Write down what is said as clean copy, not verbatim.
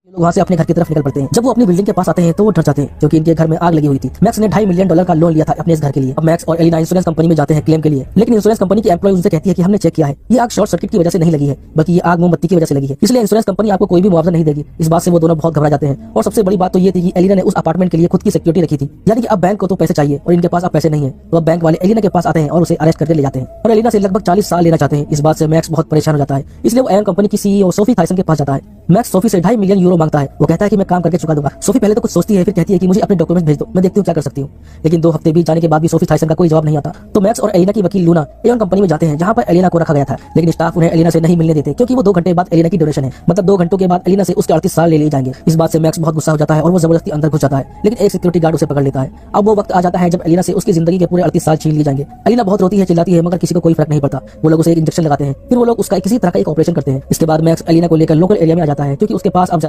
लोग वहाँ से अपने घर की तरफ निकल पड़ते हैं। जब वो अपनी बिल्डिंग के पास आते हैं तो वो डर जाते हैं क्योंकि इनके घर में आग लगी हुई थी। मैक्स ने $2.5 मिलियन का लोन लिया था अपने इस घर के लिए। अब मैक्स और एलिना इंश्योरेंस कंपनी में जाते हैं क्लेम के लिए, लेकिन इंश्योरेंस कंपनी की एम्प्लॉय उनसे कहती है कि हमने चेक किया है, ये आग शॉर्ट सर्किट की वजह से नहीं लगी है, बल्कि ये आग मोमबत्ती की वजह से लगी है, इसलिए इंश्योरेंस कंपनी आपको कोई भी मुआवजा नहीं देगी। इस बात से वो दोनों बहुत घबरा जाते हैं। और सबसे बड़ी बात तो ये थी कि एलिना ने उस अपार्टमेंट के लिए खुद की सिक्योरिटी रखी थी, यानी कि अब बैंक को तो पैसे चाहिए और इनके पास अब पैसे नहीं है, तो अब बैंक वाले एलिना के पास आते हैं और उसे अरेस्ट करके ले जाते हैं और एलिना से लगभग 40 साल लेना चाहते हैं। इस बात से मैक्स बहुत परेशान हो जाता है, इसलिए वो एयरन कंपनी की सीईओ सोफी थाइसन के पास जाता है। मैक्स सोफी से $2.5 मिलियन मांगता है। वो कहता है कि मैं काम करके चुका दूंगा। सोफी पहले तो कुछ सोचती है, फिर कहती है कि मुझे अपने डॉक्यूमेंट्स भेज दो, मैं देखती हूँ क्या कर सकती हूँ। लेकिन 2 हफ्ते बीत जाने के बाद भी सोफी थाइसन का कोई जवाब नहीं आता, तो मैक्स और एलिना की वकील लूना एयरन कंपनी में जाते हैं जहाँ पर एलिना को रखा गया था, लेकिन स्टाफ उन्हें एलिना से नहीं मिलने देते क्योंकि वो 2 घंटे बाद एलिना की ड्यूरेशन है, मतलब 2 घंटों के बाद एलिना से उसके 38 साल ले लिए जाएंगे। इस बात से मैक्स बहुत गुस्सा हो जाता है और वो जबरदस्ती अंदर घुस जाता है, लेकिन एक सिक्योरिटी गार्ड उसे पकड़ लेता है। अब वो वक्त आ जाता है जब एलिना से उसकी जिंदगी के पूरे 38 साल छीन लिए जाएंगे। एलिना बहुत रोती है, चिल्लाती है, मगर किसी को कोई फर्क नहीं पड़ता। वो लोग उसे एक इंजेक्शन लगाते हैं, फिर वो लोग उसका किसी तरह का एक ऑपरेशन करते हैं। इसके बाद मैक्स एलिना को लेकर लोकल एरिया में आ जाता है क्योंकि उसके पास अब